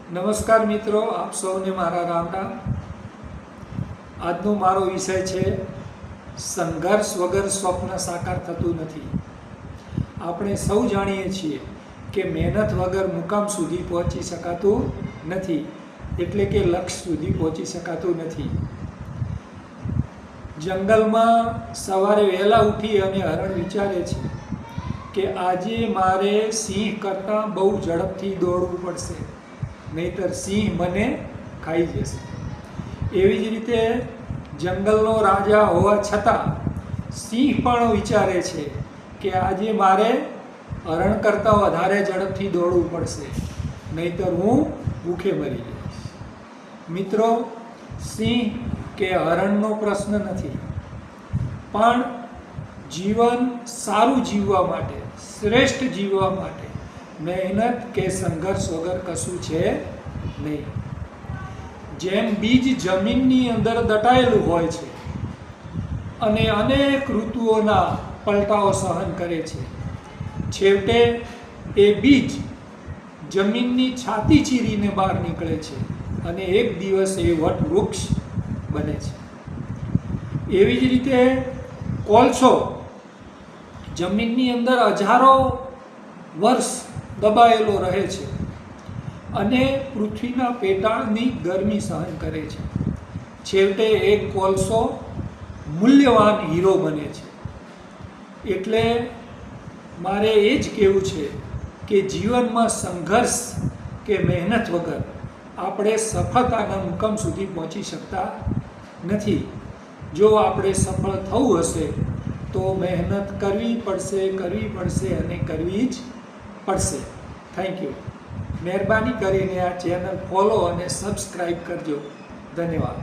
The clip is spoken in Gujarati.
નમસ્કાર મિત્રો, આપ સૌને મારા રામ રામ। આજનો મારો વિષય છે સંઘર્ષ વગર સ્વપ્ન સાકાર થતું નથી। આપણે સૌ જાણીએ છીએ કે મહેનત વગર મુકામ સુધી પહોંચી શકાતું નથી, એટલે કે લક્ષ્ય સુધી પહોંચી શકાતું નથી। જંગલમાં સવારે વહેલા ઉઠી અને હરણ વિચારે છે કે આજે મારે સિંહ કરતાં બહુ ઝડપથી દોડવું પડશે, નહીંતર સિંહ મને ખાઈ જશે। એવી જ રીતે જંગલનો રાજા હોવા છતાં સિંહ પણ વિચારે છે કે આજે મારે હરણ કરતાં વધારે ઝડપથી દોડવું પડશે, નહીંતર હું ભૂખે મરી જઈશ। મિત્રો, સિંહ કે હરણનો પ્રશ્ન નથી, પણ જીવન સારું જીવવા માટે, શ્રેષ્ઠ જીવવા માટે મહેનત કે સંઘર્ષ વગર કશું છે નહીં। જેમ બીજ જમીનની અંદર દટાયેલું હોય છે અને અનેક ઋતુઓના પલટાઓ સહન કરે છે, છેવટે એ બીજ જમીનની છાતી ચીરીને બહાર નીકળે છે અને એક દિવસ એ વટવૃક્ષ બને છે। એવી જ રીતે કોલસો જમીનની અંદર હજારો વર્ષ દબાયેલો રહે છે અને પૃથ્વીના પેટાળની ગરમી સહન કરે છે, છેવટે એક કોલસો મૂલ્યવાન હીરો બને છે। એટલે મારે એ જ કહેવું છે કે જીવનમાં સંઘર્ષ કે મહેનત વગર આપણે સફળતાના મુકામ સુધી પહોંચી શકતા નથી। જો આપણે સફળ થવું હશે તો મહેનત કરવી પડશે અને કરવી જ પડશે। Thank you. મહેરબાની કરીને આ ચેનલ ફોલો અને સબસ્ક્રાઈબ કરજો। ધન્યવાદ।